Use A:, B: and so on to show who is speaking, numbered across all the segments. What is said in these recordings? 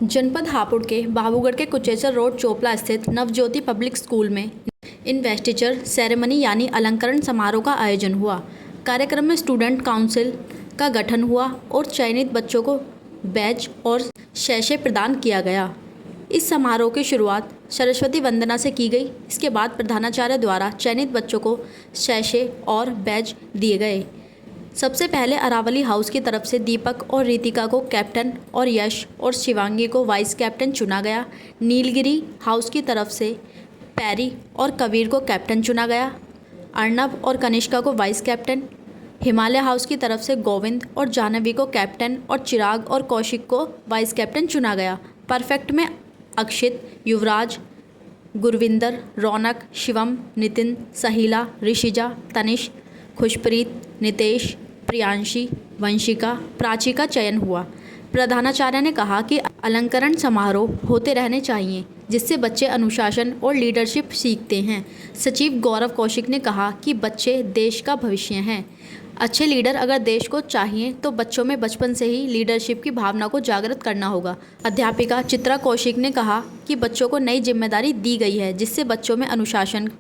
A: जनपद हापुड़ के बाबूगढ़ के कुचेचर रोड चोपला स्थित नवज्योति पब्लिक स्कूल में इन्वेस्टिचर सेरेमनी यानी अलंकरण समारोह का आयोजन हुआ। कार्यक्रम में स्टूडेंट काउंसिल का गठन हुआ और चयनित बच्चों को बैज और शैशे प्रदान किया गया। इस समारोह की शुरुआत सरस्वती वंदना से की गई। इसके बाद प्रधानाचार्य द्वारा चयनित बच्चों को शैशे और बैज दिए गए। सबसे पहले अरावली हाउस की तरफ से दीपक और रितिका को कैप्टन और यश और शिवांगी को वाइस कैप्टन चुना गया। नीलगिरी हाउस की तरफ से पैरी और कबीर को कैप्टन चुना गया। अर्नब और कनिष्का को वाइस कैप्टन। हिमालय हाउस की तरफ से गोविंद और जानवी को कैप्टन और चिराग और कौशिक को वाइस कैप्टन चुना गया। परफेक्ट में अक्षित, युवराज, गुरविंदर, रौनक, शिवम, नितिन, सहीला, ऋषिजा, तनिष, खुशप्रीत, नितेश, प्रियांशी, वंशिका, प्राची का चयन हुआ। प्रधानाचार्य ने कहा कि अलंकरण समारोह होते रहने चाहिए जिससे बच्चे अनुशासन और लीडरशिप सीखते हैं। सचिव गौरव कौशिक ने कहा कि बच्चे देश का भविष्य हैं। अच्छे लीडर अगर देश को चाहिए तो बच्चों में बचपन से ही लीडरशिप की भावना को जागृत करना होगा। अध्यापिका चित्रा कौशिक ने कहा कि बच्चों को नई जिम्मेदारी दी गई है जिससे बच्चों में अनुशासन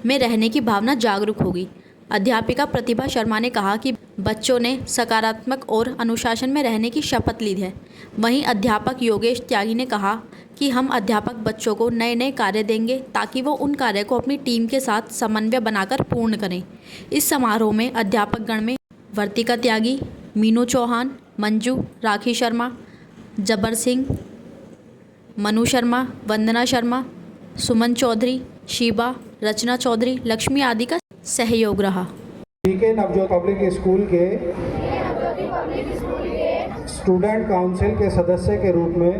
A: में रहने की भावना जागरूक होगी। अध्यापिका प्रतिभा शर्मा ने कहा कि बच्चों ने सकारात्मक और अनुशासन में रहने की शपथ ली है। वहीं अध्यापक योगेश त्यागी ने कहा कि हम अध्यापक बच्चों को नए नए कार्य देंगे ताकि वो उन कार्य को अपनी टीम के साथ समन्वय बनाकर पूर्ण करें। इस समारोह में अध्यापकगण में वर्तिका त्यागी, मीनू चौहान, मंजू, राखी शर्मा, जबर सिंह, मनु शर्मा, वंदना शर्मा, सुमन चौधरी, शीबा, रचना चौधरी, लक्ष्मी आदि का सहयोग रहा।
B: नवज्योति पब्लिक स्कूल के स्टूडेंट काउंसिल के सदस्य के रूप में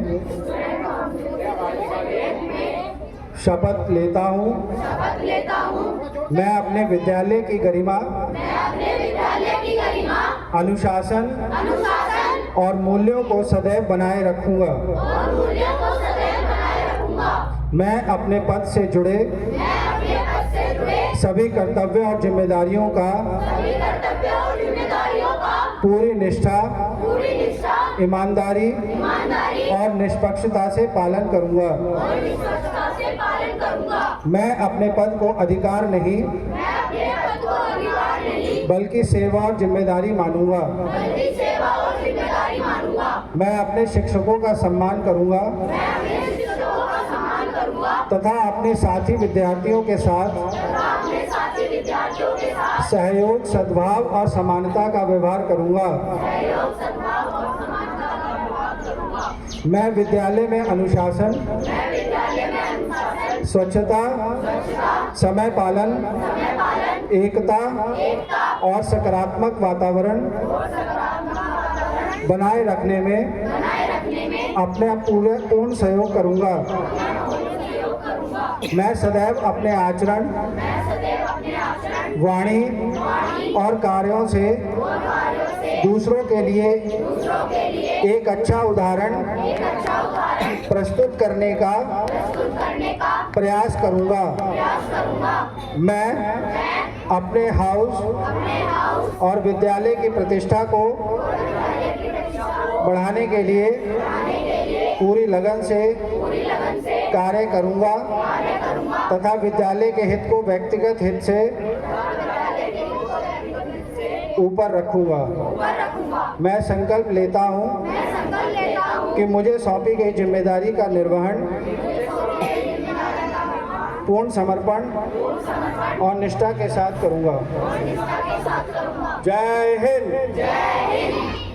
B: शपथ लेता हूँ। मैं अपने विद्यालय की गरिमा, अनुशासन और मूल्यों को सदैव बनाए रखूँगा। मैं अपने पद से जुड़े सभी कर्तव्यों और जिम्मेदारियों का पूरी निष्ठा, ईमानदारी और निष्पक्षता से पालन करूंगा। मैं अपने पद को अधिकार नहीं बल्कि सेवा और जिम्मेदारी मानूंगा। मैं अपने शिक्षकों का सम्मान करूंगा तथा अपने साथी विद्यार्थियों के साथ सहयोग, सद्भाव और समानता का व्यवहार करूंगा। मैं विद्यालय में अनुशासन, स्वच्छता, समय पालन, एकता और सकारात्मक वातावरण बनाए रखने में अपना पूर्ण सहयोग करूंगा। मैं सदैव अपने आचरण, वाणी और कार्यों से दूसरों के लिए एक अच्छा उदाहरण प्रस्तुत करने का प्रयास करूंगा। मैं अपने हाउस और विद्यालय की प्रतिष्ठा को बढ़ाने के लिए पूरी लगन से कार्य करूंगा तथा विद्यालय के हित को व्यक्तिगत हित से ऊपर रखूंगा। मैं संकल्प लेता हूं कि मुझे सौंपी गई जिम्मेदारी का निर्वहन पूर्ण समर्पण और निष्ठा के साथ करूंगा। जय हिंद।